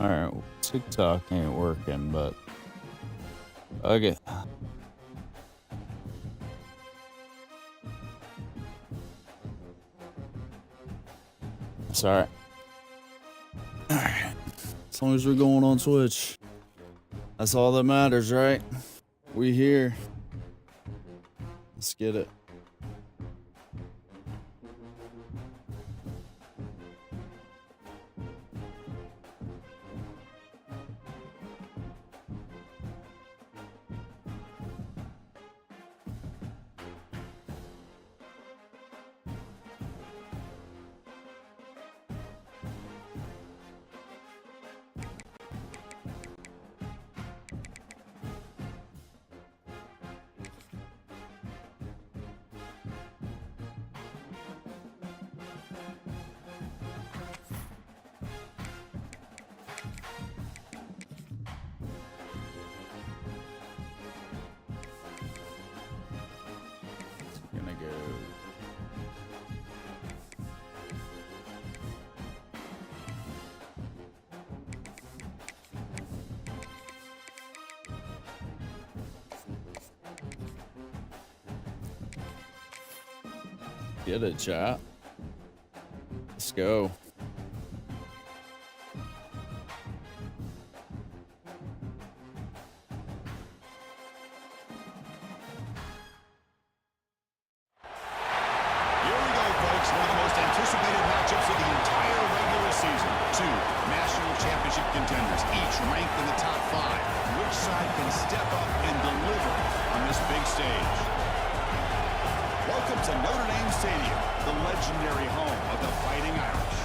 Alright, TikTok ain't working, but okay. It's alright. Alright. As long as we're going on Twitch. That's all that matters, right? We here. Let's get it. Gonna go. Get it, chat. Let's go. Here we go, folks. One of the most anticipated matchups of the entire regular season. Two national championship contenders, each ranked in the top 5. Which side can step up and deliver on this big stage? Welcome to Notre Dame Stadium, the legendary home of the Fighting Irish.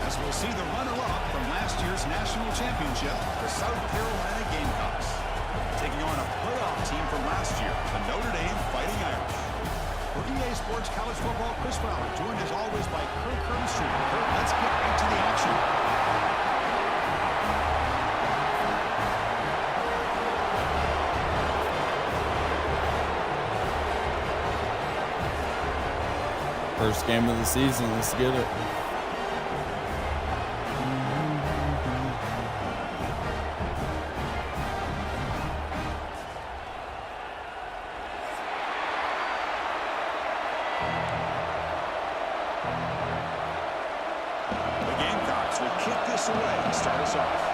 As we'll see the runner-up from last year's national championship, the South Carolina Gamecocks, taking on a playoff team from last year, the Notre Dame Fighting Irish. For EA Sports College Football, Chris Fowler, joined as always by Kirk Herbstreit. Kirk, let's get right to the action. First game of the season. Let's get it. The Gamecocks will kick this away and start us off.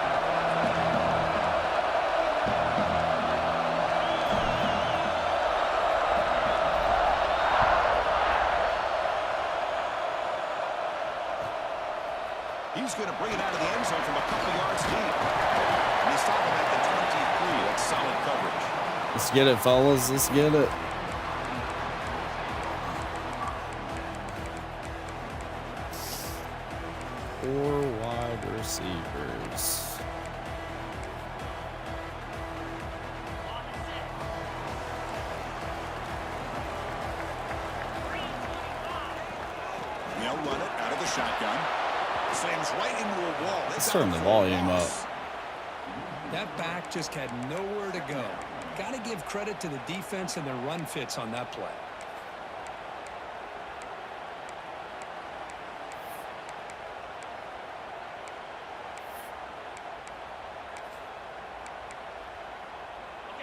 He's going to bring it out of the end zone from a couple yards deep. And they stop him at the 23. That's solid coverage. Let's get it, fellas. Let's get it. Four wide receivers. They'll run it out of the shotgun. Slams right into a wall. Let's turn the volume up. That back just had nowhere to go. Got to give credit to the defense and their run fits on that play.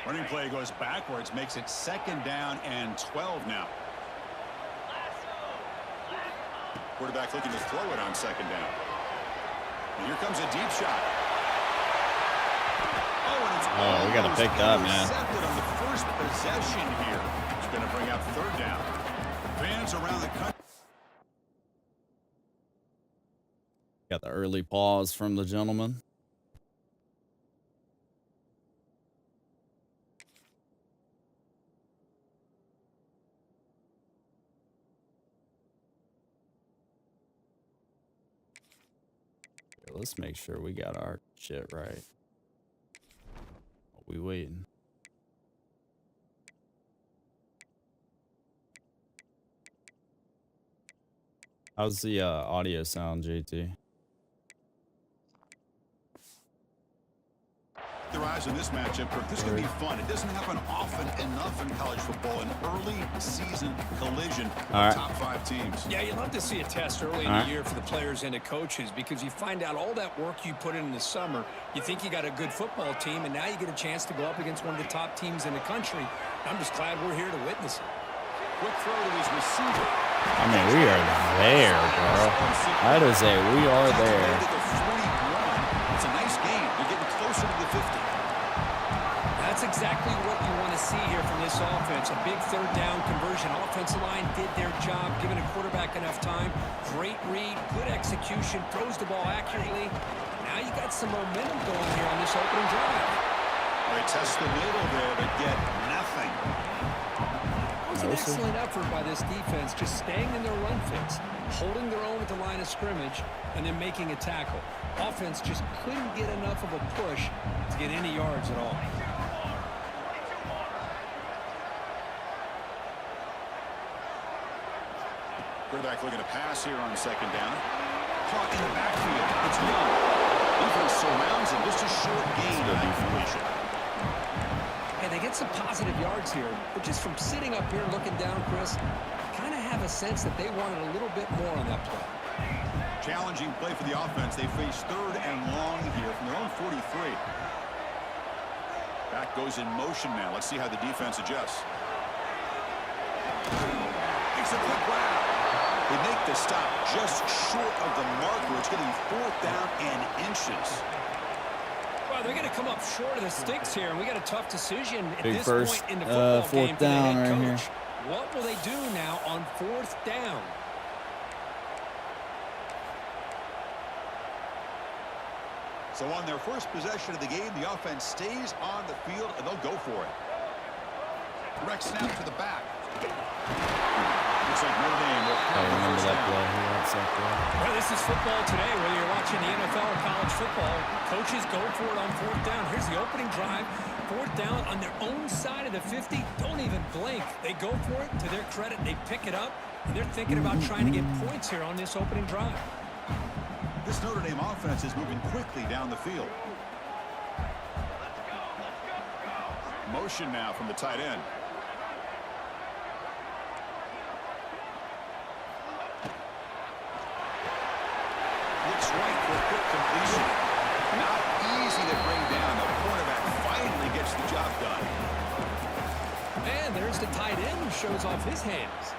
Running play goes backwards, makes it 2nd down and 12 now. Quarterback looking to throw it on 2nd down. And here comes a deep shot. Oh, we got to pick that, man. Intercepted on the first possession here. It's going to bring out 3rd down. Fans around the country. Got the early pause from the gentleman. Let's make sure we got our shit right. We waiting. How's the audio sound, JT? They're eyes on this matchup, Kirk. This could be fun. It doesn't happen often enough in college football. An early season collision of top 5 teams. Yeah, you love to see a test early in the year for the players and the coaches because you find out all that work you put in the summer. You think you got a good football team, and now you get a chance to go up against one of the top teams in the country. I'm just glad we're here to witness it. Quick throw to his receiver. I mean, we are there, bro. That is we are there. It's a nice game. You're getting closer to the 50. That's exactly what you want to see here from this offense. A big third down conversion. Offensive line did their job, giving a quarterback enough time. Great read, good execution, throws the ball accurately. Now you got some momentum going here on this opening drive. They test the middle there, but get nothing. It was an excellent effort by this defense, just staying in their run fits, holding their own at the line of scrimmage, and then making a tackle. Offense just couldn't get enough of a push to get any yards at all. Quarterback looking to pass here on second down. Caught in the backfield. It's Young. Defense surrounds him. Just a short gain on that completion. Hey, they get some positive yards here, but just from sitting up here looking down, Chris, kind of have a sense that they wanted a little bit more on that play. Challenging play for the offense. They face third and long here from their own 43. Back goes in motion now. Let's see how the defense adjusts. It's a quick round. They make the stop just short of the marker. It's getting 4th down and inches. Well, they're going to come up short of the sticks here, and we got a tough decision at Big this first, point in the football game fourth for the down head right coach. here. What will they do now on 4th down? So on their first possession of the game, the offense stays on the field, and they'll go for it. Direct snap to the back. Looks like Notre Dame will I remember that play. He wants that play. Well, this is football today, whether you're watching the NFL or college football. Coaches go for it on 4th down. Here's the opening drive. 4th down on their own side of the 50. Don't even blink. They go for it. To their credit, they pick it up, and they're thinking about trying to get points here on this opening drive. This Notre Dame offense is moving quickly down the field. Motion now from the tight end. Looks right for a quick completion. Not easy to bring down. The cornerback finally gets the job done. And there's the tight end who shows off his hands.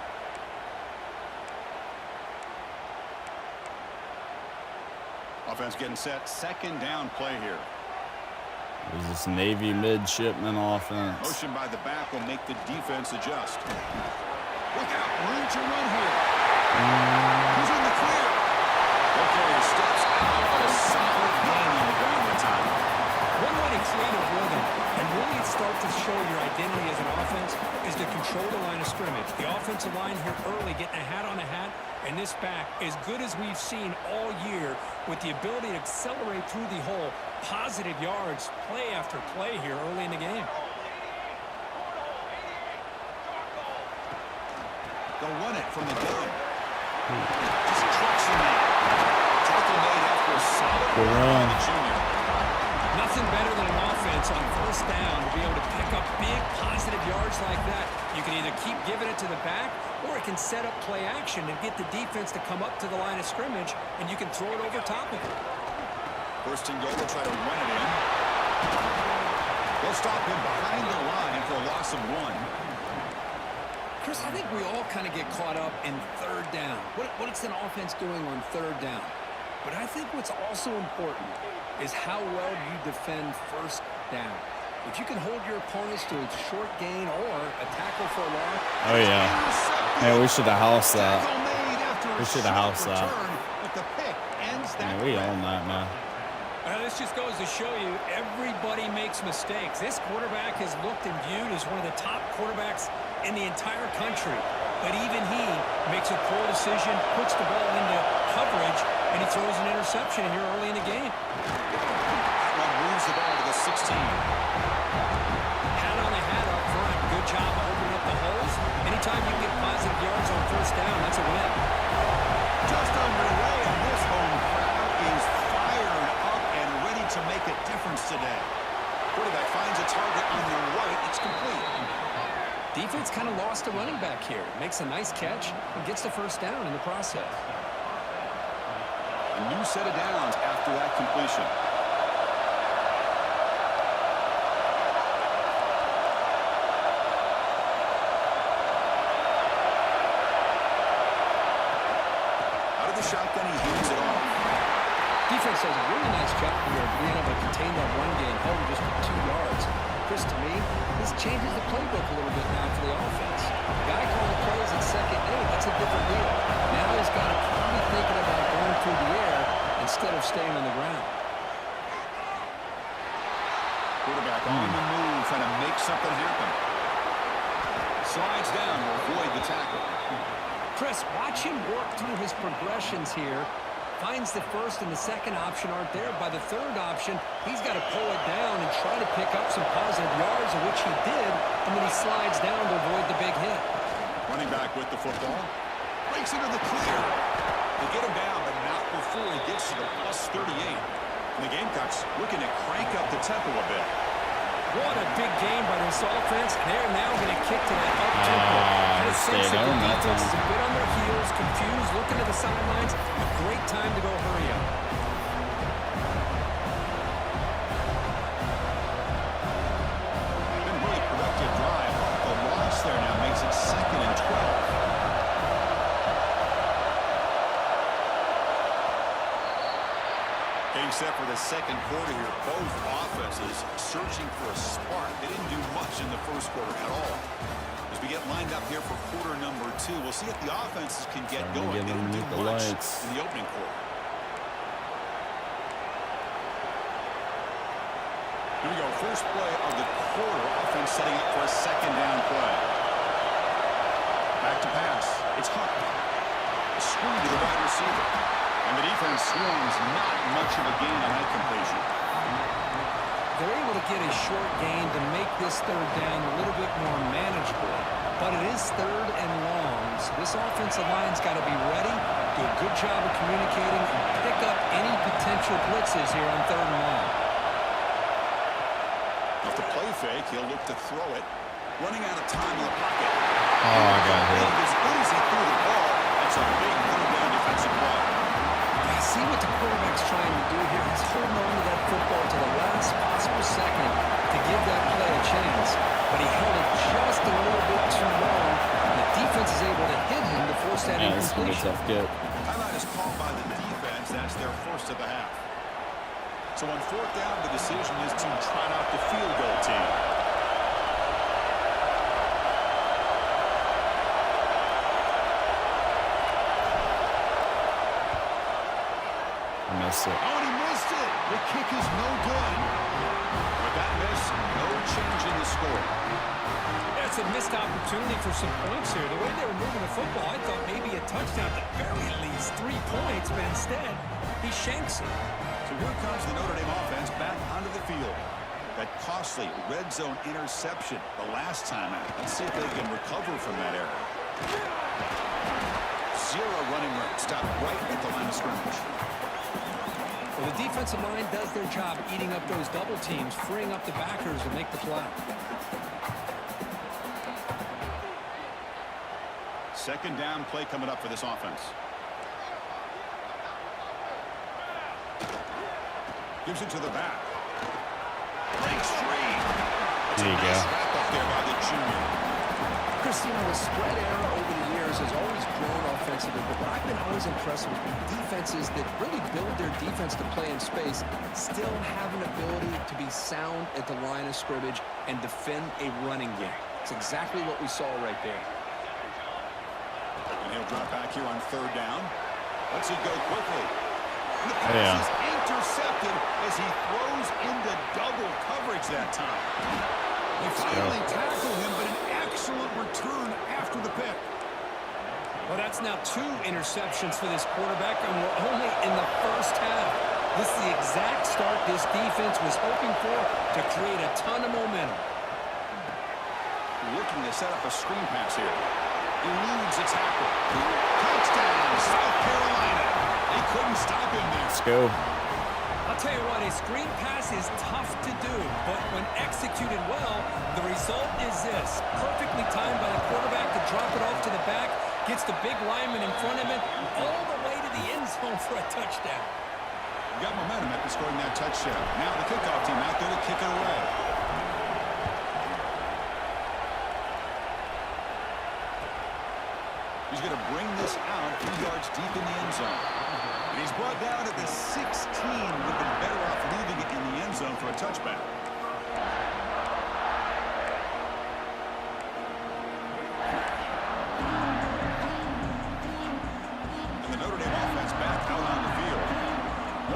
Offense getting set. Second down play here. There's this Navy midshipman offense. Motion by the back will make the defense adjust. Look out. Room to run here. He's in the clear. Okay, steps out of a solid gain on the ground that time. One way to create a rhythm and really start to show your identity as an offense is to control the line of scrimmage. The offensive line here early getting a hat on a hat, and this back as good as we've seen all year with the ability to accelerate through the hole. Positive yards, play after play here early in the game. They'll run it from the gun. Just trucks him in. Tackle made after a solid Good run run. by the junior. Nothing better than an offense on 1st down to be able to pick up big positive yards like that. You can either keep giving it to the back, or it can set up play action and get the defense to come up to the line of scrimmage, and you can throw it over top of it. 1st and goal, they'll try to run it in. They'll stop him behind the line for a loss of 1. Chris, I think we all kind of get caught up in 3rd down. What's an offense doing on 3rd down? But I think what's also important is how well you defend 1st down. If you can hold your opponents to a short gain or a tackle for a loss. Oh, yeah. Man, we should have housed that. We should have housed that. Man, we own that, man. This just goes to show you everybody makes mistakes. This quarterback is looked and viewed as one of the top quarterbacks in the entire country. But even he makes a poor decision, puts the ball into coverage, and he throws an interception here early in the game. That one moves the ball to the 16. Hat on the hat up front. Good job opening up the holes. Anytime you can get positive yards on 1st down, that's a win. Just underway, and this home crowd is fired up and ready to make a difference today. the target on the right. It's complete. Defense kind of lost a running back here. Makes a nice catch and gets the first down in the process. A new set of downs after that completion. Out of the shotgun, he hands it off. Defense does a really nice job here of being able to contain that run game, held just for 2 yards. Chris, to me, this changes the playbook a little bit now for the offense. The guy calling plays at second and 8, that's a different deal. Now he's got to probably thinking about going through the air instead of staying on the ground. Quarterback on the move, trying to make something happen. Slides down to avoid the tackle. Chris, watch him work through his progressions here. Finds the first and the second option aren't there. By the third option, he's got to pull it down and try to pick up some positive yards, of which he did, and then he slides down to avoid the big hit. Running back with the football. Breaks into the clear. They get him down, but not before he gets to the plus 38. And the Gamecocks looking to crank up the tempo a bit. What a big game by this offense, and they're now going to kick to that up-tempo. Stayed on that defense is a time. bit on their heels, confused, looking to the sidelines. A great time to go hurry up. Been a really productive drive. The loss there now makes it 2nd and 12. Getting set for the second quarter here. Both offenses searching for a spark. They didn't do much in the first quarter at all. As we get lined up here for quarter number 2, we'll see if the offenses can get Starting to going. get They didn't do underneath the much lights. in the opening quarter. Here we go. First play of the quarter. Offense setting up for a second down play. Back to pass. It's Hunt. A screen to the wide receiver. And the defense swarms. Not much of a gain on that completion. They're able to get a short gain to make this third down a little bit more manageable. But it is third and long, so this offensive line's got to be ready, do a good job of communicating, and pick up any potential blitzes here on third and long. Off the play fake, he'll look to throw it. Running out of time in the pocket. Oh, I got hit. As good as he threw the ball, that's a big third down defensive play. I see what the quarterback's trying to do here. He's holding on to that football to the last possible second to give that play a chance. But he held it just a little bit too long, and the defense is able to hit him to force that Yeah, this is gonna be a incompletion. tough get. Timeout is called by the defense. That's their first of the half. So on fourth down, the decision is to trot out the field goal team. I missed it. Oh, and he missed it. The kick is no good. With that miss, no change in the score. That's a missed opportunity for some points here. The way they were moving the football, I thought maybe a touchdown at the very least, 3 points, but instead, he shanks it. So here comes the Notre Dame offense back onto the field. That costly red zone interception the last time out. Let's see if they can recover from that error. Zero running room. Stop right at the line of scrimmage. Well, the defensive line does their job eating up those double teams, freeing up the backers to make the play. Second down play coming up for this offense. Gives it to the back. Breaks free. There you go. Wrap up there by the junior. Christina, the spread era over the years has always grown offensively, but what I've been always impressed with defenses that really build their defense to play in space still have an ability to be sound at the line of scrimmage and defend a running game. It's exactly what we saw right there. And he'll drop back here on third down. Lets it go quickly. And the pass is intercepted as he throws into double coverage that time. They finally tackle him, but an excellent return after the pick. Well, that's now 2 interceptions for this quarterback, and we're only in the first half. This is the exact start this defense was hoping for to create a ton of momentum. Looking to set up a screen pass here. Eludes a tackle. Touchdown, South Carolina. They couldn't stop him there. Let's go. I'll I'll tell you what, a screen pass is tough to do, but when executed well, the result is this. Perfectly timed by the quarterback to drop it off to the back, gets the big lineman in front of him, all the way to the end zone for a touchdown. Got momentum after scoring that touchdown. Now the kickoff team out there to kick it away. He's going to bring this out 3 yards deep in the end zone. And he's brought down at the 16. Would have been better off leaving it in the end zone for a touchback. And the Notre Dame offense back out on the field.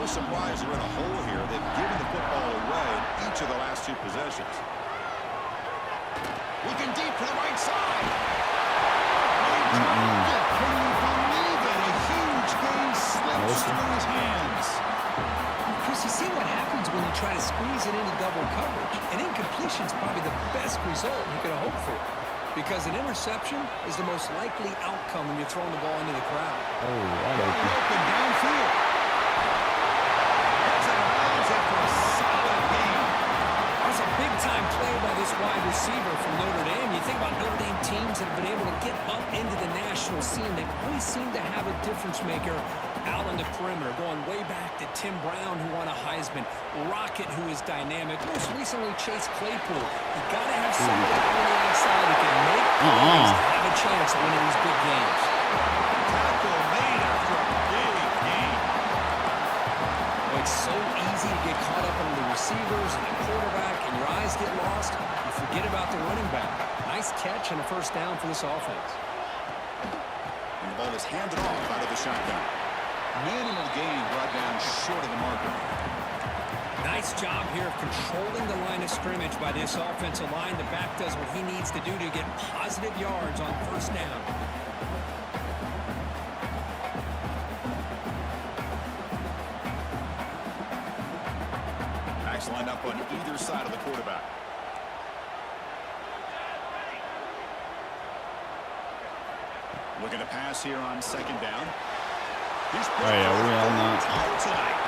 No surprise they're in a hole here. They've given the football away in each of the last 2 possessions. Looking deep to the right side. Can you believe it? A huge gain slips through his hands. Chris, you see what happens when you try to squeeze it into double coverage. An incompletion is probably the best result you could have hoped for, because an interception is the most likely outcome when you're throwing the ball into the crowd. Oh, wide open. Open downfield. That's out of bounds after a solid gain. That's a big-time play by this wide receiver from Notre Dame. You think about Notre Dame teams that have been able to get up into the national scene. They always seem to have a difference maker out on the perimeter, going way back to Tim Brown, who won a Heisman, Rocket, who is dynamic, most recently Chase Claypool. You got to have somebody on the outside who can make plays to have a chance at winning these big games. Tackle made after a big gain. Well, it's so easy to get caught up on the receivers and the quarterback, and your eyes get lost. You forget about the running back. Nice catch and a first down for this offense. And the ball is handed off out of the shotgun. Minimal gain brought down short of the marker. Nice job here of controlling the line of scrimmage by this offensive line. The back does what he needs to do to get positive yards on first down. Backs lined up on either side of the quarterback. Looking to pass here on second down. He's Oh, yeah, we all know. tonight.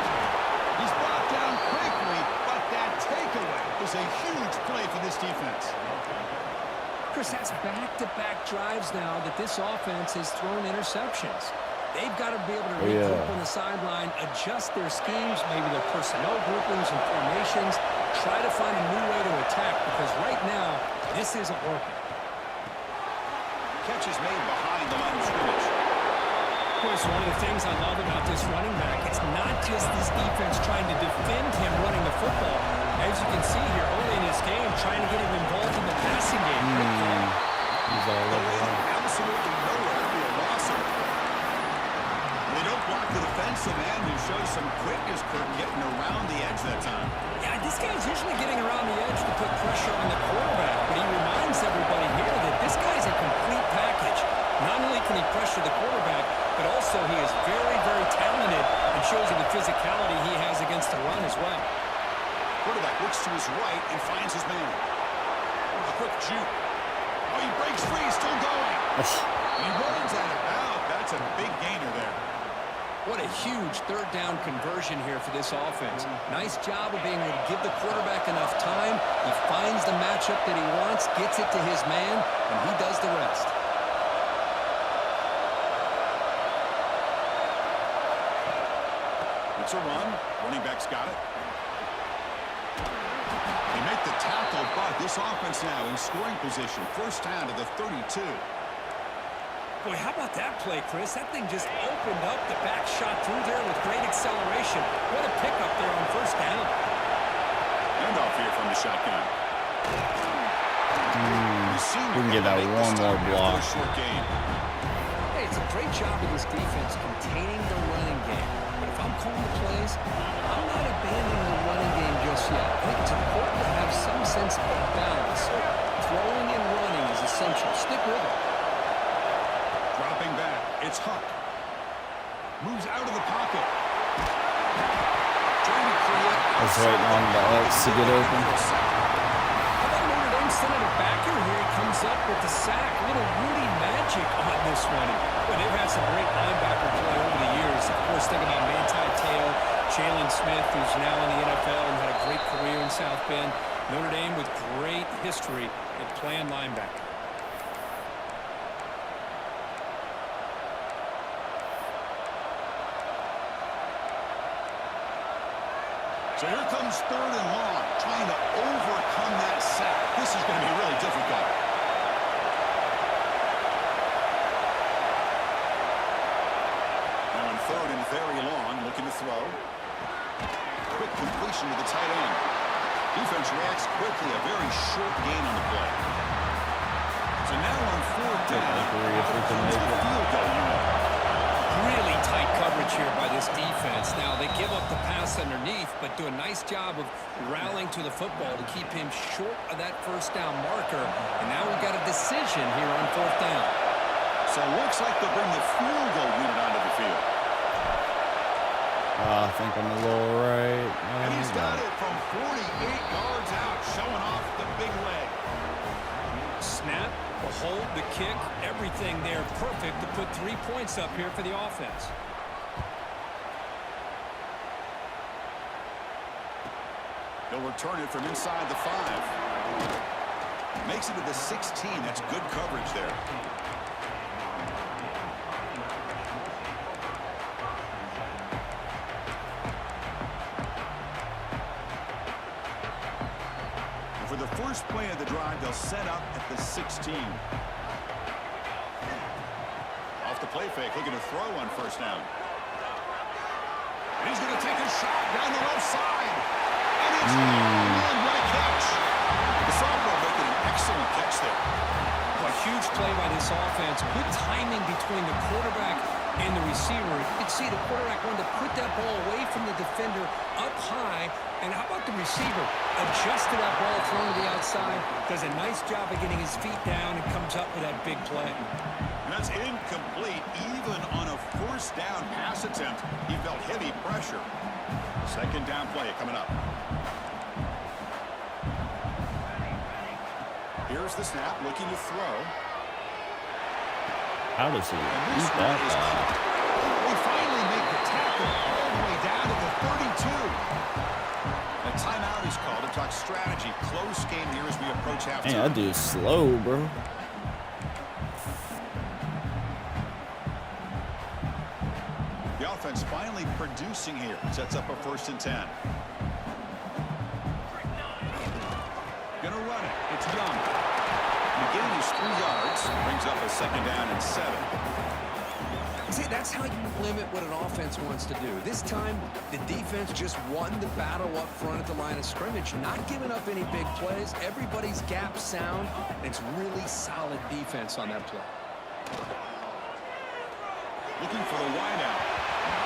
He's brought down quickly, but that takeaway is a huge play for this defense. Chris, that's back-to-back drives now that this offense has thrown interceptions. They've got to be able to regroup on the sideline, adjust their schemes, maybe their personnel groupings and formations, try to find a new way to attack, because right now, this isn't working. Catch is made behind the line of scrimmage. Of course, one of the things I love about this running back, it's not just this defense trying to defend him running the football. As you can see here early in this game, trying to get him involved in the passing game. He's all over that. Absolutely nowhere to be a loss of. They don't block the defensive end, who shows some quickness, Kurt, getting around the edge that time. Yeah, this guy's usually getting around the edge to put pressure on the quarterback, but he reminds everybody here that this guy's a complete package. Not only can he pressure the quarterback, but also he is very, very talented and shows you the physicality he has against the run as well. Quarterback looks to his right and finds his man. A quick juke. Oh, he breaks free, still going. He runs out of bounds. That's a big gainer there. What a huge third down conversion here for this offense. Nice job of being able to give the quarterback enough time. He finds the matchup that he wants, gets it to his man, and he does the rest. It's a run. Running back's got it. They make the tackle, but this offense now in scoring position. First down to the 32. Boy, how about that play, Chris? That thing just opened up. The back shot through there with great acceleration. What a pickup there on first down. Handoff here from the shotgun. We can get that one more block. Short game. Hey, it's a great job of this defense containing the running game. But if I'm calling the plays, I'm not abandoning the running game just yet. I think it's important to have some sense of balance. Throwing and running is essential. Stick with it. Dropping back. It's Huck. Moves out of the pocket. Trying to create. I was waiting on the X to get open. How about Notre Dame sending it back here? Here he comes up with the sack. A little Rudy magic on this one. Well, they've had some great linebacker play over the years. Of course, think about Manti Te'o, Jalen Smith, who's now in the NFL and had a great career in South Bend. Notre Dame with great history at playing linebacker. So here comes 3rd and long, trying to overcome that sack. This is going to be really difficult. Now on 3rd and very long, looking to throw. Quick completion to the tight end. Defense reacts quickly, a very short gain on the play. So now on 4th down, field goal unit. Really tight coverage here by this defense. Now, they give up the pass underneath, but do a nice job of rallying to the football to keep him short of that first down marker. And now we've got a decision here on 4th down. So it looks like they'll bring the field goal unit onto the field. I think I'm a little right. And he's got it from 48 yards out, showing off the big leg. Snap, the hold, the kick, everything there perfect to put 3 points up here for the offense. He'll return it from inside the 5. Makes it to the 16. That's good coverage there. For the first play of the drive, they'll set up at the 16. Off the play fake, looking to throw on 1st down. And he's going to take a shot down the left side. And it's what a catch. The sophomore making an excellent catch there. A huge play by this offense. Good timing between the quarterback and the receiver. You can see the quarterback wanted to put that ball away from the defender up high. And how about the receiver? Adjusted that ball, thrown to the outside. Does a nice job of getting his feet down and comes up with that big play. And that's incomplete. Even on a 1st down pass attempt, he felt heavy pressure. 2nd down play coming up. Here's the snap, looking to throw. How does he And this beat one that is guy? caught. They finally make the tackle all the way down to the 32. A timeout is called to talk strategy. Close game here as we approach halftime. Man, that dude's slow, bro. The offense finally producing here. Sets up a 1st and 10. Gonna run it. It's Young. McGinn is 3 yards. Brings up a 2nd down and 7. See, that's how you limit what an offense wants to do. This time, the defense just won the battle up front at the line of scrimmage, not giving up any big plays. Everybody's gap sound, and it's really solid defense on that play. Looking for the wideout.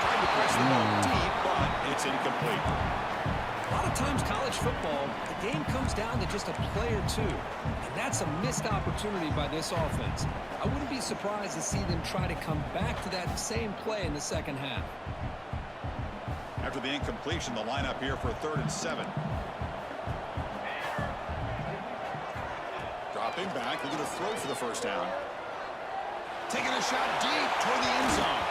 Tried to press the ball deep, but it's incomplete. A lot of times, college football, the game comes down to just a play or two, and that's a missed opportunity by this offense. I wouldn't be surprised to see them try to come back to that same play in the 2nd half. After the incompletion, the lineup here for 3rd and 7. Dropping back, looking to throw for the 1st down. Taking a shot deep toward the end zone.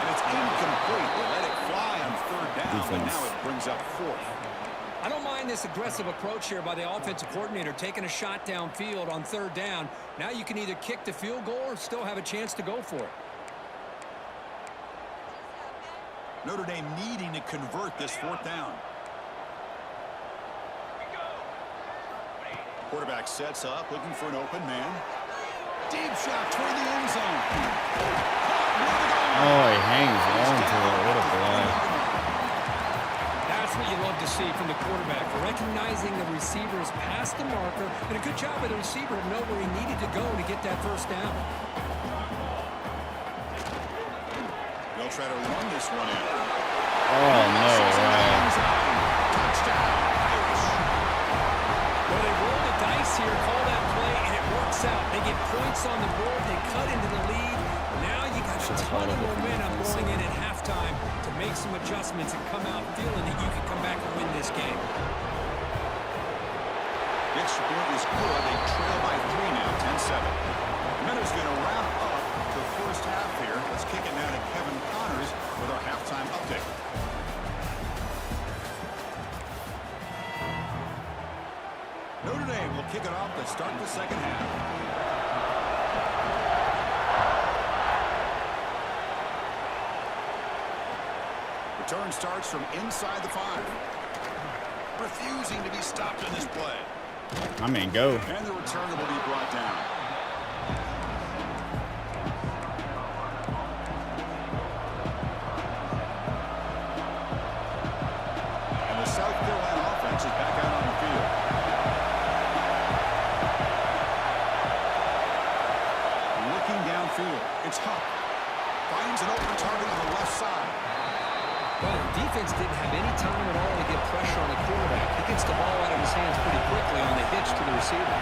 And it's incomplete. They let it fly on 3rd down, but now it brings up 4th. I don't mind this aggressive approach here by the offensive coordinator, taking a shot downfield on 3rd down. Now you can either kick the field goal or still have a chance to go for it. Notre Dame needing to convert this 4th down. Quarterback sets up, looking for an open man. Deep shot toward the end zone. Oh, he hangs on to it. What a play. That's what you love to see from the quarterback, recognizing the receivers past the marker, and a good job by the receiver to know where he needed to go to get that 1st down. They'll try to run this one in. Oh, no way. Touchdown, Irish. Well, they roll the dice here, call that play, and it works out. They get points on the board, they cut into the lead. Now you got a ton of momentum going in at halftime to make some adjustments and come out feeling that you can come back and win this game. Extra point is good. They trail by 3 now, 10-7. Minutes going to wrap up the 1st half here. Let's kick it now to Kevin Connors with our halftime update. kick it off to start the second half. Return starts from inside the 5. Refusing to be stopped in this play. I mean, go. And the return will be brought down. And the South Carolina offense is back out on the field. Looking downfield, it's Huck. Finds an open target on the left side. Well, the defense didn't have any time at all to get pressure on the quarterback. He gets the ball out of his hands pretty quickly on the hitch to the receiver.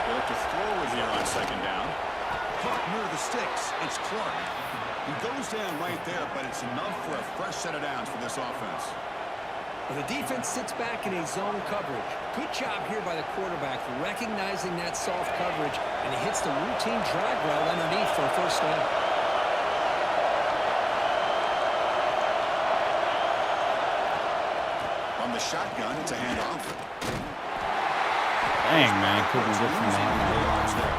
They look to throw it here on second down. Caught near the sticks. It's Clark. He goes down right there, but it's enough for a fresh set of downs for this offense. Well, the defense sits back in a zone coverage. Good job here by the quarterback, recognizing that soft coverage, and he hits the routine drag route underneath for a first down. From the shotgun, it's a handoff. Dang, man. Couldn't get from behind the line there.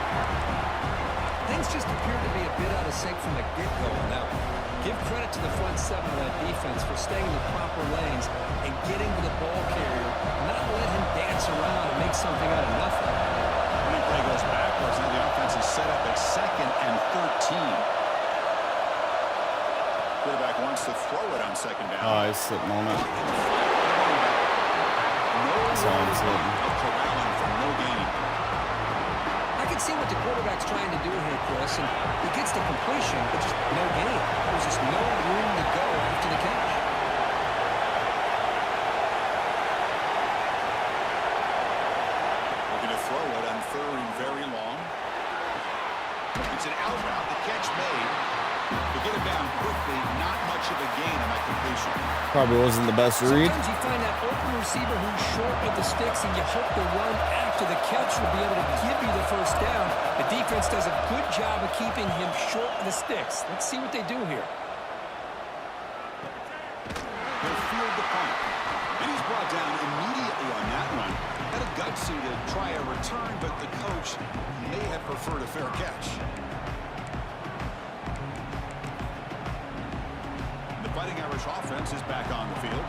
Things just appear to be a bit out of sync from the get-go on that one. Give credit to the front 7 of that defense for staying in the proper lanes and getting to the ball carrier, not let him dance around and make something out of nothing. When the play goes backwards, now the offense is set up at 2nd and 13. Quarterback wants to throw it on second down. Oh, he's sitting on it. No all I'm saying. corralling for no gain. I can see what the quarterback's trying to do here, Chris, and he gets the completion, but just no gain. There's just no room to go after the catch. Looking to throw it on 3rd and very long. It's an out route. The catch made. To get it down quickly, not much of a gain on that completion. Probably wasn't the best read. Sometimes you find that open receiver who's short of the sticks, and you hope the run after the catch will be able to give you the first down. The defense does a good job of keeping him short of the sticks. Let's see what they do here. He'll field the punt. And he's brought down immediately on that one. Had a gutsy to try a return, but the coach may have preferred a fair catch. The Fighting Irish offense is back on the field.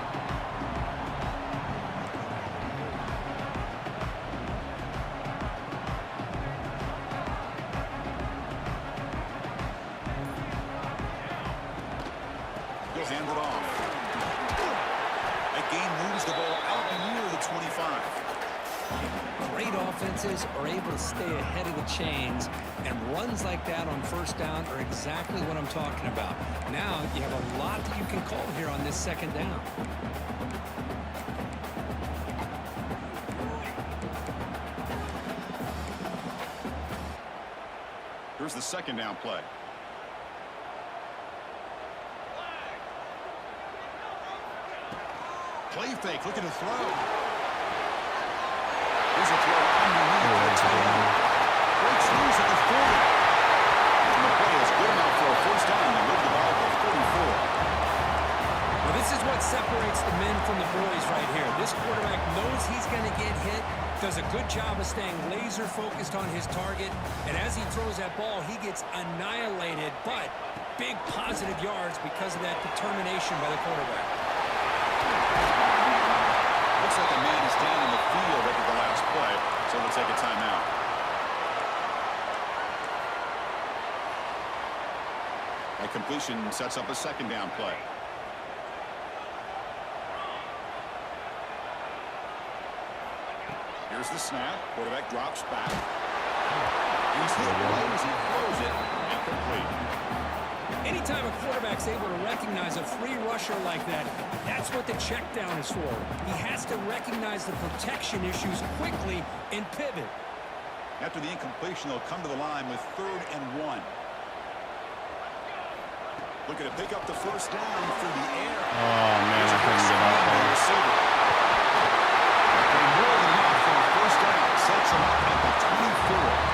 He'll hand it off. That gain moves the ball out near the 25. Great offenses are able to stay ahead of the chains, and runs like that on first down are exactly what I'm talking about. Now you have a lot that you can call here on this second down. Here's the second down play. Play fake, looking to throw. Here's a throw underneath. Breaks loose at the 40. And the play is good enough for a first down to move the ball to 44. Well, this is what separates the men from the boys right here. This quarterback knows he's going to get hit, does a good job of staying laser focused on his target, and as he throws that ball, he gets annihilated, but big positive yards because of that determination by the quarterback. Looks like a man is down in the field after the last play, so we'll take a timeout. That completion sets up a second down play. Here's the snap. Quarterback drops back. He's hit right as he throws it. Incomplete. Anytime a quarterback's able to recognize a free rusher like that, that's what the check down is for. He has to recognize the protection issues quickly and pivot. After the incompletion, they'll come to the line with 3rd and 1. Looking to pick up the first down through the air. Oh, man, I couldn't get out there. More than enough for a first down. Sets him up at the 24.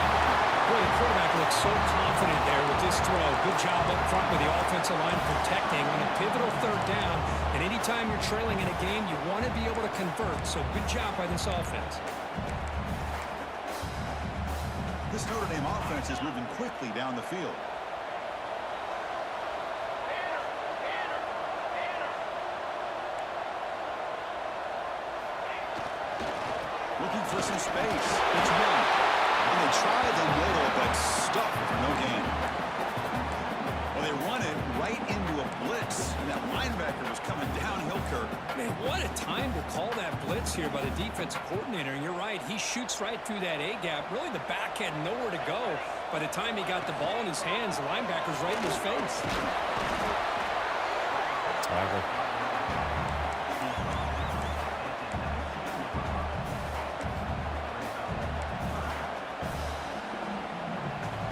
Boy, the quarterback looks so confident there with this throw. Good job up front with the offensive line protecting on a pivotal 3rd down. And anytime you're trailing in a game you want to be able to convert, so good job by this offense. This Notre Dame offense is moving quickly down the field. Looking for some space. It's one. And they try the middle, but stuck for no gain. Well, they run it right into a blitz. And that linebacker was coming downhill, Kirk. Man, what a time to call that blitz here by the defensive coordinator. And you're right, he shoots right through that A-gap. Really, the back had nowhere to go. By the time he got the ball in his hands, the linebacker's right in his face. Tackle.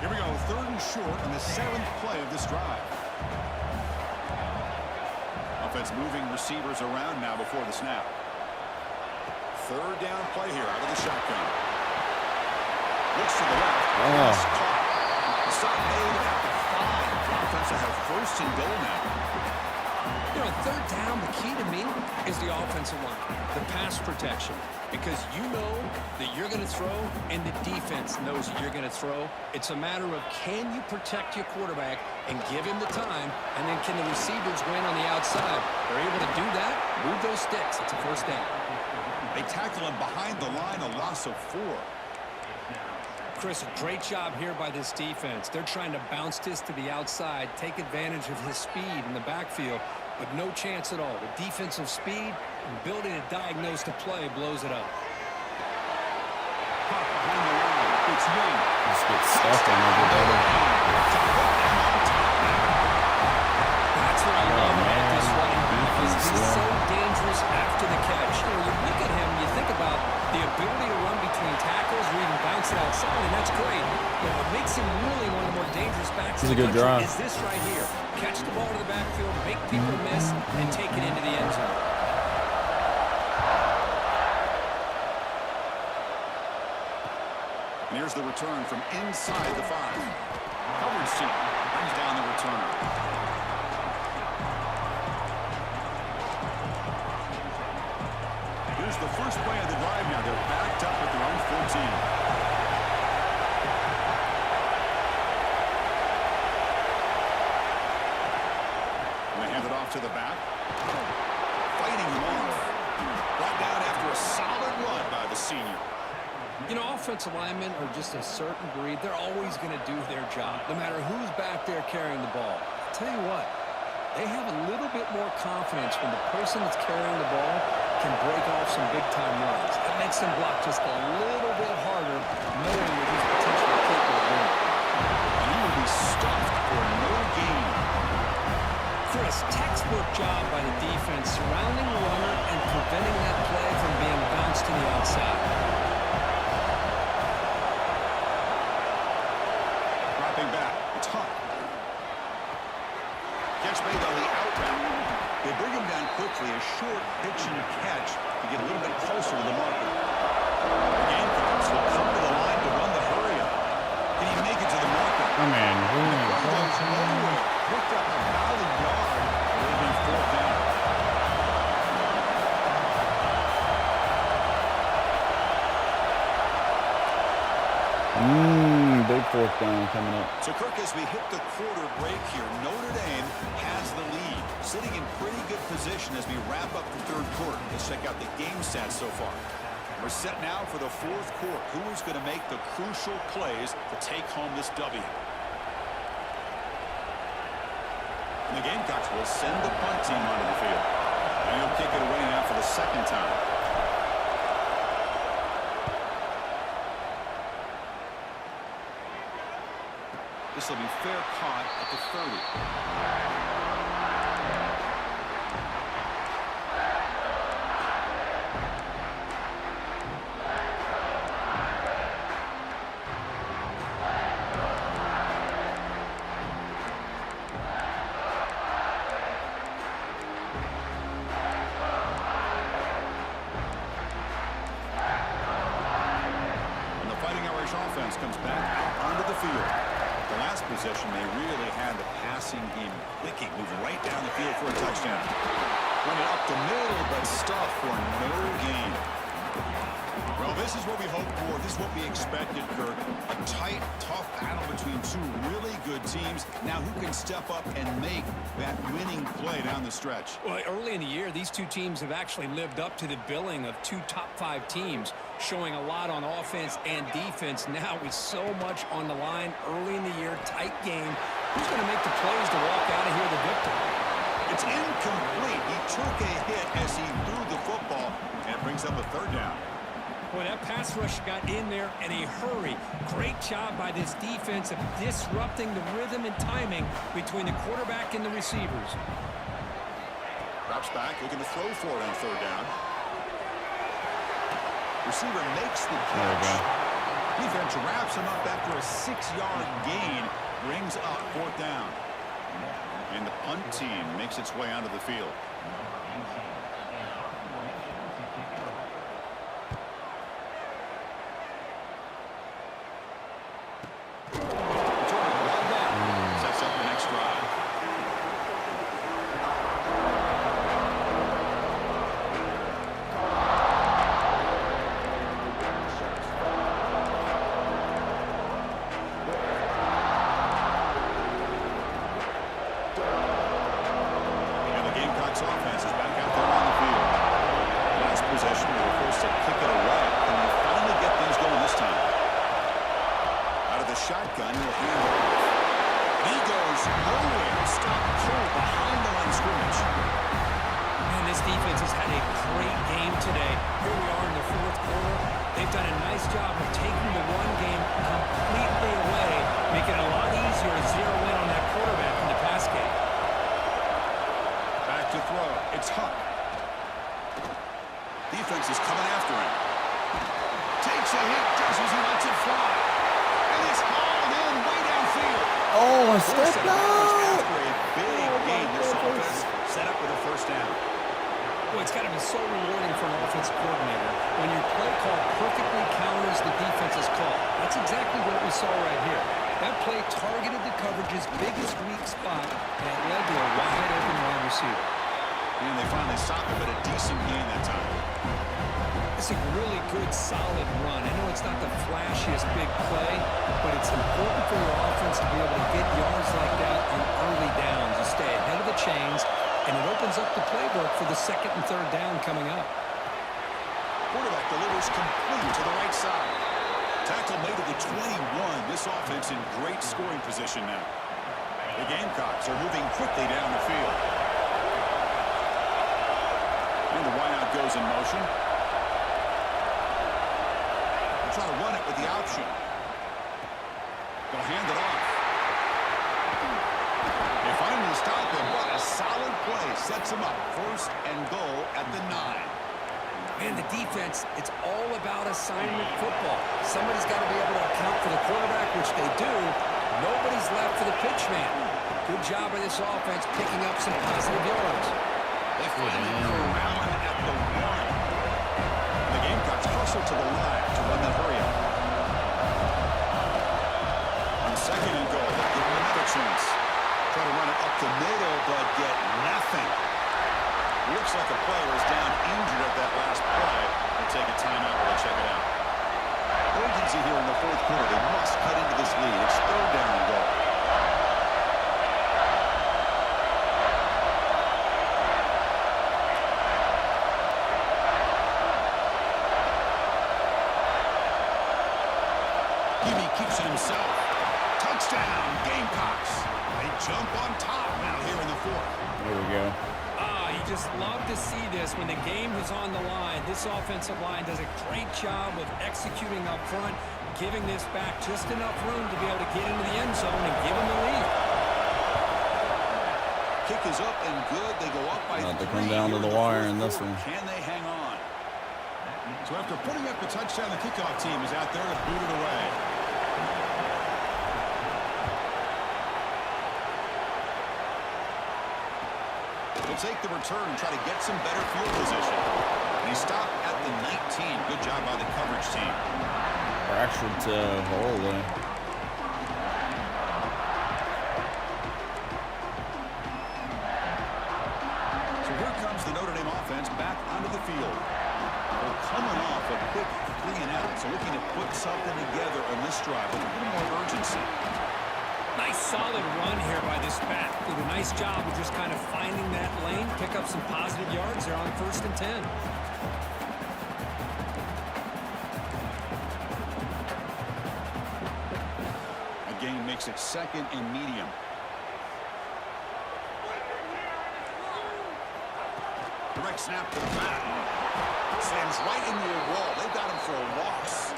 Here we go, 3rd and short on the 7th play of this drive. Offense moving receivers around now before the snap. 3rd down play here out of the shotgun. Looks to the left. Pass caught. The stop made at the 5. Offense will have 1st and goal now. You know, 3rd down, the key to me is the offensive line, the pass protection. Because you know that you're going to throw, and the defense knows that you're going to throw. It's a matter of can you protect your quarterback and give him the time, and then can the receivers win on the outside? They're able to do that, move those sticks. It's a 1st down. They tackle him behind the line, a loss of 4. Chris, a great job here by this defense. They're trying to bounce this to the outside, take advantage of his speed in the backfield, but no chance at all. The defensive speed and ability to diagnose the play blows it up. Caught behind the line. It's Young. Just get stuck on everybody. That's what I love about man. this running back is he's Defense, so dangerous after the catch. You know, you look at him, you think about the ability to run between tackles or even bounce it outside, and that's great. But what makes him really one of the more dangerous backs This is in a the good country drive. is this right here. Catch the ball to the backfield, make people miss, and take it into the end zone. And here's the return from inside the 5. Coverage team brings down the returner. Here's the first play of the drive now. They're backed up at their own 14. And they hand it off to the back. Fighting him off. Brought down after a solid run by the senior. You know, offensive linemen are just a certain breed. They're always going to do their job, no matter who's back there carrying the ball. I'll tell you what, they have a little bit more confidence when the person that's carrying the ball can break off some big-time runs. It makes them block just a little bit harder, knowing that he's potentially capable of doing it. And he will be stuffed for no gain. Chris, textbook job by the defense surrounding the runner and preventing that play from being bounced to the outside. Dropping back. It's Hunt. Catch made on the out route. They bring him down quickly. A short pitch and catch to get a little bit closer to the marker. The Gamecocks will come to the line to run the hurry up. Can he make it to the marker? I mean, Goes nowhere. Picked up about a yard. It'll be 4th down. big 4th down coming up. So, Kirk, as we hit the quarter break here, Notre Dame has the lead, sitting in pretty good position as we wrap up the 3rd quarter. Let's check out the game stats so far. We're set now for the 4th quarter. Who is going to make the crucial plays to take home this W? And the Gamecocks will send the punt team onto the field. And he'll kick it away now for the 2nd time. This will be fair caught at the 30. And the Fighting Irish offense comes back out onto the field. The last possession, they really had the passing game clicking, moving right down the field for a touchdown. Run it up the middle, but stuff for no gain. Well, this is what we hoped for. This is what we expected, Kirk. A tight, tough battle between two really good teams. Now, who can step up and make that winning play down the stretch? Well, early in the year, these two teams have actually lived up to the billing of two top-5 teams, showing a lot on offense and defense. Now, with so much on the line early in the year, tight game, who's going to make the plays to walk out of here the victor? It's incomplete. He took a hit as he threw the football, and it brings up a third down. Boy, that pass rush got in there in a hurry. Great job by this defense of disrupting the rhythm and timing between the quarterback and the receivers. Drops back, looking to throw for it on third down. Receiver makes the catch. Defense wraps him up after a 6-yard gain. Brings up fourth down. And the punt team makes its way onto the field. Sets up the next drive. And the Gamecocks offense is back out there on the field. Last possession, they were forced to kick it away. Can they finally get things going this time? Out of the shotgun, he'll hand it off. He goes nowhere. Stop cold behind the line of scrimmage. Man, this defense has had a great game today. Here we are in the fourth quarter. They've done a nice job of taking the run game completely away, making it a lot easier to zero in on that quarterback in the pass game. Back to throw. It's Huck. Defense is coming after him. Takes a hit, does as he lets it fly. And he's hauled in way downfield. Oh, I Forced stepped it out. after a big gain. This offense set up with a first down. Well, it's got to be so rewarding for an offensive coordinator when your play call perfectly counters the defense's call. That's exactly what we saw right here. That play targeted the coverage's biggest weak spot, and it led to a wide open wide receiver. And they finally stopped him, but a decent gain that time. It's a really good, solid run. I know it's not the flashiest big play, but it's important for your offense to be able to get yards like that on early downs. You stay ahead of the chains, and it opens up the playbook for the second and third down coming up. Quarterback delivers complete to the right side. Tackle made to the 21. This offense in great scoring position now. The Gamecocks are moving quickly down the field. And the wideout goes in motion. They'll try to run it with the option. They'll hand it off. They finally stop him. What a solid play. Sets him up. First and goal at the 9. And the defense, it's all about assignment football. Somebody's got to be able to account for the quarterback, which they do. Nobody's left for the pitch man. Good job by this offense picking up some positive yards. They finally corral him at the 1. The Gamecocks hustle to the line to run that hurry up. On second and goal, they give him another chance. Try to run it up the middle, but get nothing. Looks like a player is down injured at that last play. They'll take a timeout while they check it out. Urgency here in the fourth quarter. They must cut into this lead. It's third down and goal. Hebe keeps it himself. Touchdown, Gamecocks. They jump on top now here in the fourth. There we go. You just love to see this when the game is on the line. This offensive line does a great job of executing up front, giving this back just enough room to be able to get into the end zone and give them the lead. Kick is up and good. They go up by About to 3 come down to here the in wire fourth in this quarter. one. Can they hang on? So after putting up the touchdown, the kickoff team is out there to boot it away. They'll take the return and try to get some better field position. And he stopped at the 19. Good job by the coverage team. Fractured to hole there. So here comes the no coming off a quick 3-and-out, so looking to put something together on this drive with a little more urgency. Nice solid run here by this back. Did a nice job of just kind of finding that lane, pick up some positive yards there on 1st and 10. A gain makes it 2nd and medium. Direct snap to the back. Slams right into a wall. They've got him for a loss.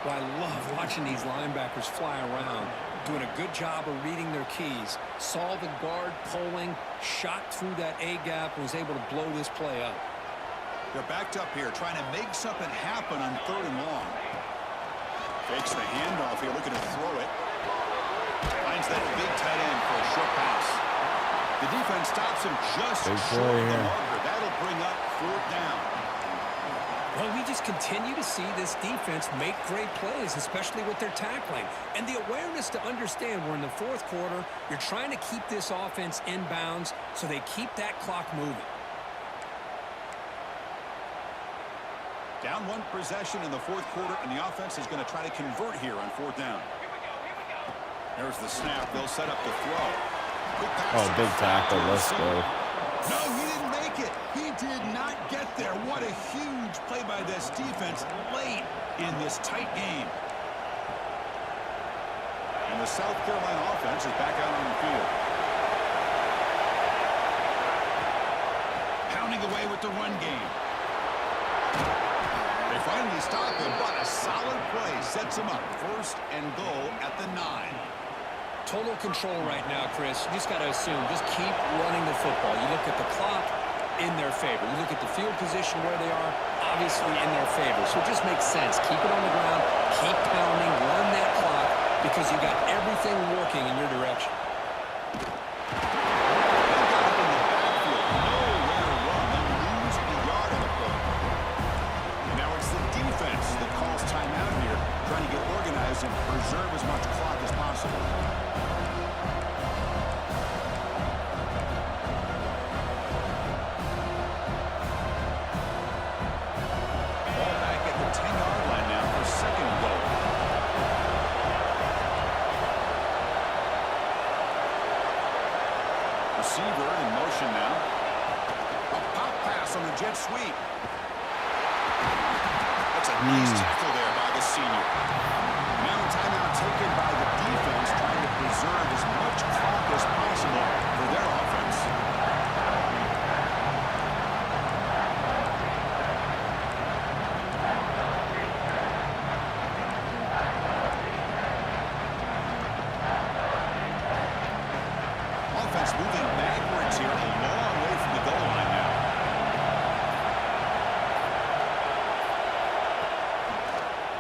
Well, I love watching these linebackers fly around, doing a good job of reading their keys. Saw the guard pulling, shot through that A-gap, and was able to blow this play up. They're backed up here, trying to make something happen on 3rd and long. Fakes the handoff here, looking to throw it. Finds that big tight end for a short pass. The defense stops him just short of the marker. That'll bring up 4th down. Well, we just continue to see this defense make great plays, especially with their tackling. And the awareness to understand we're in the 4th quarter, you're trying to keep this offense in bounds so they keep that clock moving. Down 1 possession in the 4th quarter, and the offense is going to try to convert here on 4th down. There's the snap. They'll set up the throw. Oh, big tackle. Let's go. No, he didn't make it. He did not get there. What a huge play by this defense late in this tight game. And the South Carolina offense is back out on the field. Pounding away with the run game. They finally stop him, but a solid play sets him up. 1st and goal at the 9. Total control right now, Chris. You just got to assume, just keep running the football. You look at the clock, in their favor. You look at the field position where they are, obviously in their favor. So it just makes sense. Keep it on the ground, keep pounding, run that clock, because you got everything working in your direction. Now it's the defense that calls timeout here, trying to get organized and preserve as much clock as possible. Receiver in motion now. A pop pass on the jet sweep. That's a nice tackle there by the senior. Now a timeout taken by the defense, trying to preserve as much clock as possible for their offense. Offense moving backwards here, a long way from the goal line now.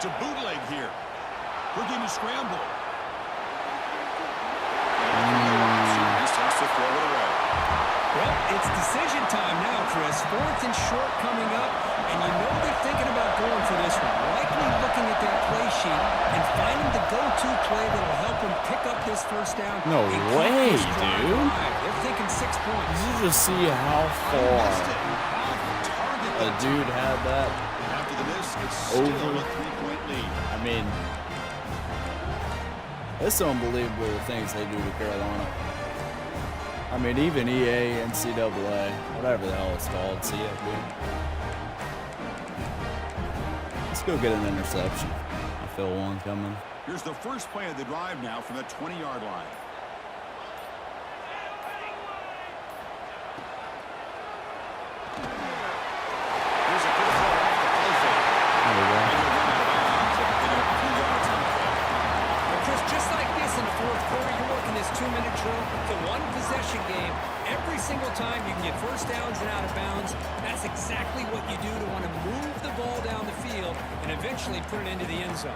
To bootleg here. We're getting a scramble. This tends to throw it away. Well, it's decision time now, Chris. 4th and short coming up, and you know they're thinking about going for this one. Likely looking at their play sheet and finding the go-to play that will help them pick up this 1st down. No way, dude. They're thinking 6 points. Did you just see how far a dude had that? After the miss, it's Over. still a 3-point lead. I mean, it's unbelievable the things they do to Carolina. I mean, even EA, NCAA, whatever the hell it's called, CFB. Let's go get an interception. I feel one coming. Here's the first play of the drive now from the 20-yard line. Here's a good throw off the play fake. There we go. Well, Chris, just like this in the 4th quarter, you're working this 2-minute drill. It's a one-possession game. Every single time you can get 1st downs and out of bounds. That's exactly what you do to want to move the ball down the field and eventually put it into the end zone.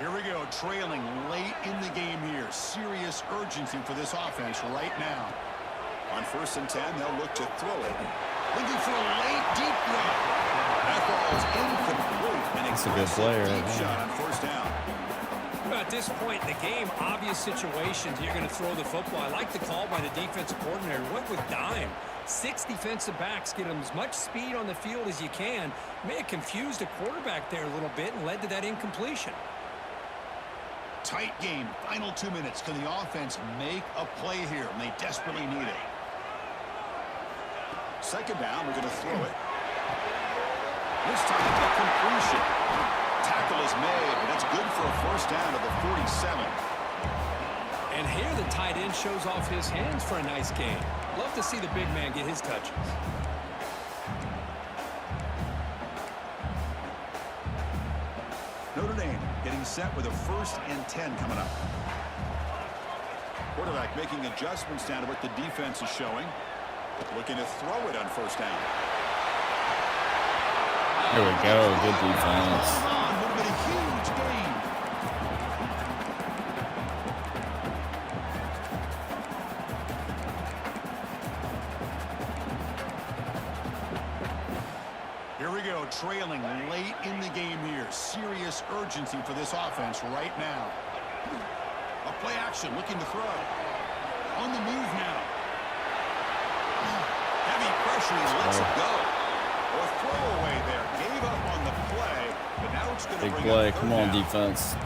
Here we go, trailing late in the game here. Serious urgency for this offense right now. On 1st and 10, they'll look to throw it. Looking for a late deep throw. That ball is incomplete. That's a good play right deep there. shot on 1st down. At this point in the game, obvious situations, you're going to throw the football. I like the call by the defensive coordinator. Went with dime. 6 defensive backs get him as much speed on the field as you can. May have confused the quarterback there a little bit and led to that incompletion. Tight game. Final 2 minutes. Can the offense make a play here? And they desperately need it. Second down. We're going to throw it. This time, a completion. Tackle is made, but that's good for a first down to the 47. And here the tight end shows off his hands for a nice game. Love to see the big man get his touches. Notre Dame getting set with a 1st and 10 coming up. Quarterback making adjustments down to what the defense is showing. Looking to throw it on first down. Here we go. Good defense. Would have been a huge gain. Here we go, trailing late in the game here. Serious urgency for this offense right now. A play action, looking to throw. On the move now. Heavy pressure, he lets it go. Or throwaway there. Gave up on the play, but now it's going to Big bring play. up Come on, defense.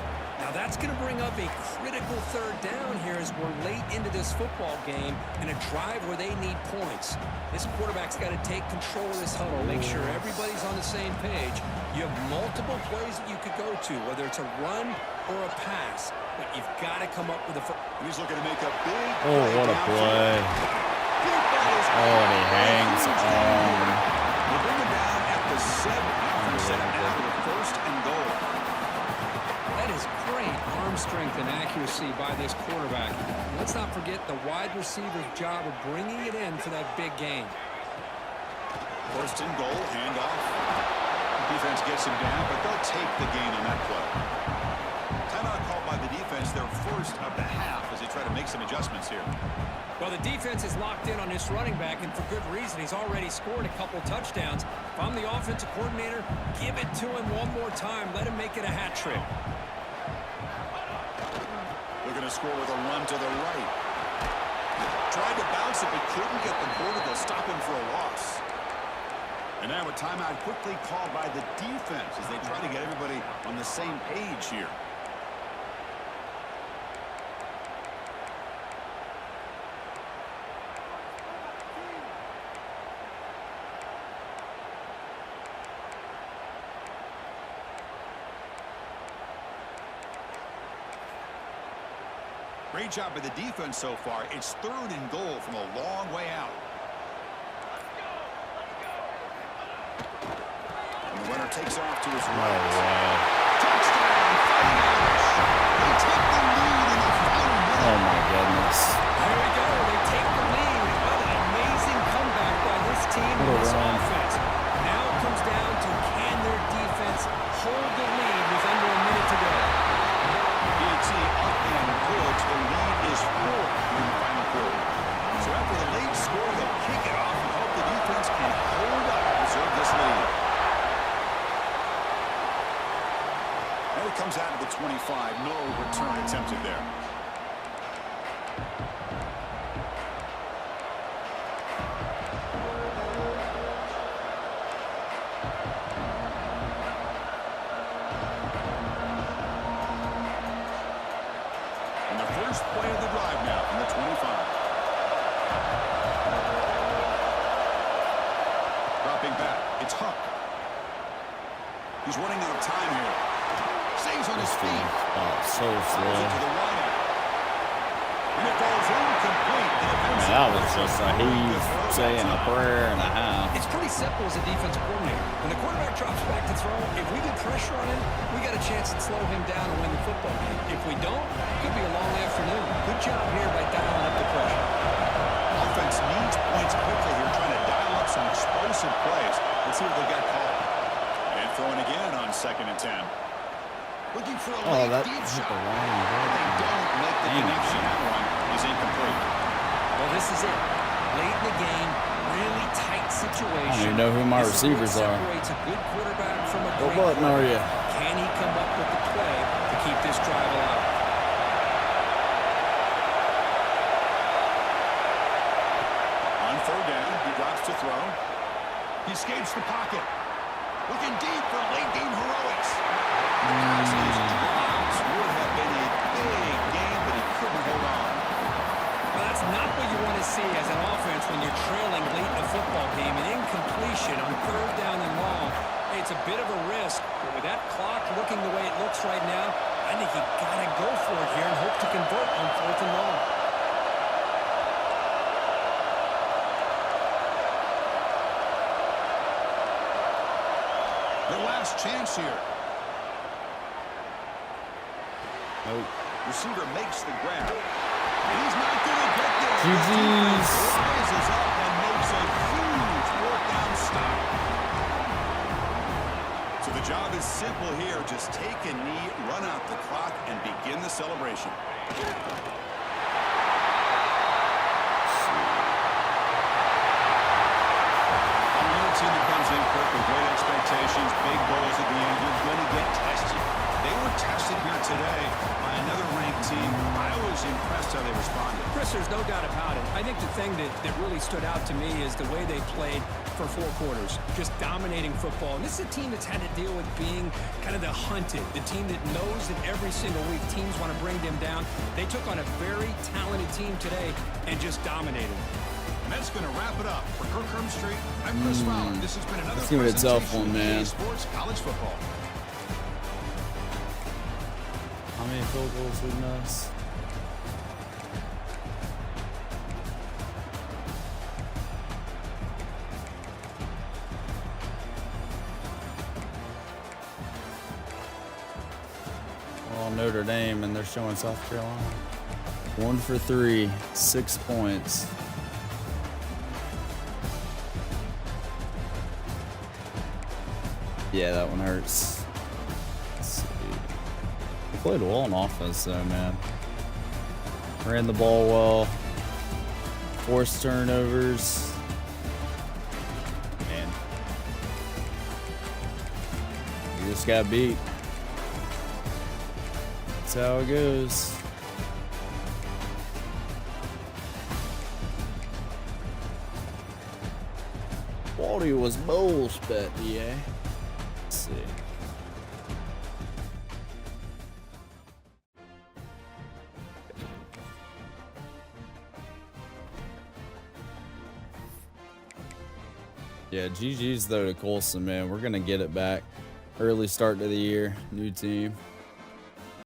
Now that's going to bring up a critical third down here as we're late into this football game in a drive where they need points. This quarterback's got to take control of this huddle, make sure everybody's on the same page. You have multiple plays that you could go to, whether it's a run or a pass, but you've got to come up with a... He's looking to make a big Oh, what a play. Oh, and he hangs on. We'll bring him down at the 7. Set now with 1st and goal. That is great arm strength and accuracy by this quarterback. Let's not forget the wide receiver's job of bringing it in for that big game. 1st and goal, handoff. Defense gets him down, but they'll take the gain on that play. Timeout called by the defense, their first of the half as they try to make some adjustments here. Well, the defense is locked in on this running back, and for good reason. He's already scored a couple touchdowns. If I'm the offensive coordinator, give it to him one more time. Let him make it a hat trick. Looking to score with a run to the right. Tried to bounce it, but couldn't get the ball to go stop him for a loss. And now a timeout quickly called by the defense as they try to get everybody on the same page here. Great job by the defense so far. It's 3rd and goal from a long way out. And the runner takes off to his right. Touchdown, Fighting Irish. They take the lead in the final minute. Oh, my goodness. There we go. They take the lead. What an amazing comeback by this team and this offense. Now it comes down to can their defense hold the lead with under a minute to go. BT up and good. The lead is 4 in the final quarter. So after the late score, they'll kick it off and hope the defense can hold up and preserve this lead. Now it comes out of the 25. No return attempted there. And the first play of the drive now from the 25. Dropping back. It's Huck. He's running out of time here. Stays on his feet. Oh, so slow. To the wideout. And it falls incomplete. That was just a heave, saying a prayer and a half. It's pretty simple as a defensive coordinator. When the quarterback drops back to throw, if we get pressure on him, we got a chance to slow him down and win the football game. If we don't, it could be a long afternoon. Good job here by dialing up the pressure. Offense needs points quickly here, trying to dial up some explosive plays. Let's see what they got called. And throwing again on 2nd and 10. Looking for a late deep shot. They don't make the connection. That one is incomplete. Well, this is it. Late in the game, really tight situation. I don't even know who my receivers are. Separates a good quarterback from a What great button are you? Can he come up with the play to keep this drive alive? On 3rd down, He escapes the pocket. Looking deep for late-game heroics. His drives would have been a big game, but he couldn't hold on. Well, that's not what you want to see as an offense when you're trailing late in a football game. An incompletion on 3rd down and long. Hey, it's a bit of a risk, but with that clock looking the way it looks right now, I think you got to go for it here and hope to convert on 4th and long. Their last chance here. Nope. Receiver makes the grab. And he's not going to get there. GG's. Rises up and makes a huge fourth down stop. So the job is simple here. Just take a knee, run out the clock, and begin the celebration. Team that comes in quick with great expectations, big goals at the end, you're going to get tested. They were tested here today by another ranked team. I was impressed how they responded. Chris, there's no doubt about it. I think the thing that really stood out to me is the way they played for 4 quarters, just dominating football. And this is a team that's had to deal with being kind of the hunted, the team that knows that every single week teams want to bring them down. They took on a very talented team today and just dominated. And that's going to wrap it up. For Kirk Herbstreit, I'm Chris Fowler. This has been another It's gonna be a tough presentation one, man. of EA Sports College Football. How many field goals we miss? Oh, Notre Dame, and they're showing South Carolina. 1 for 3, 6 points. Yeah, that one hurts. Let's see. We played well on offense, though, man. Ran the ball well. Forced turnovers. Man. We just got beat. That's how it goes. Waldy was Bowles bet, yeah. Let's see. Yeah, GG's though to Colson, man. We're gonna get it back. Early start to the year, new team.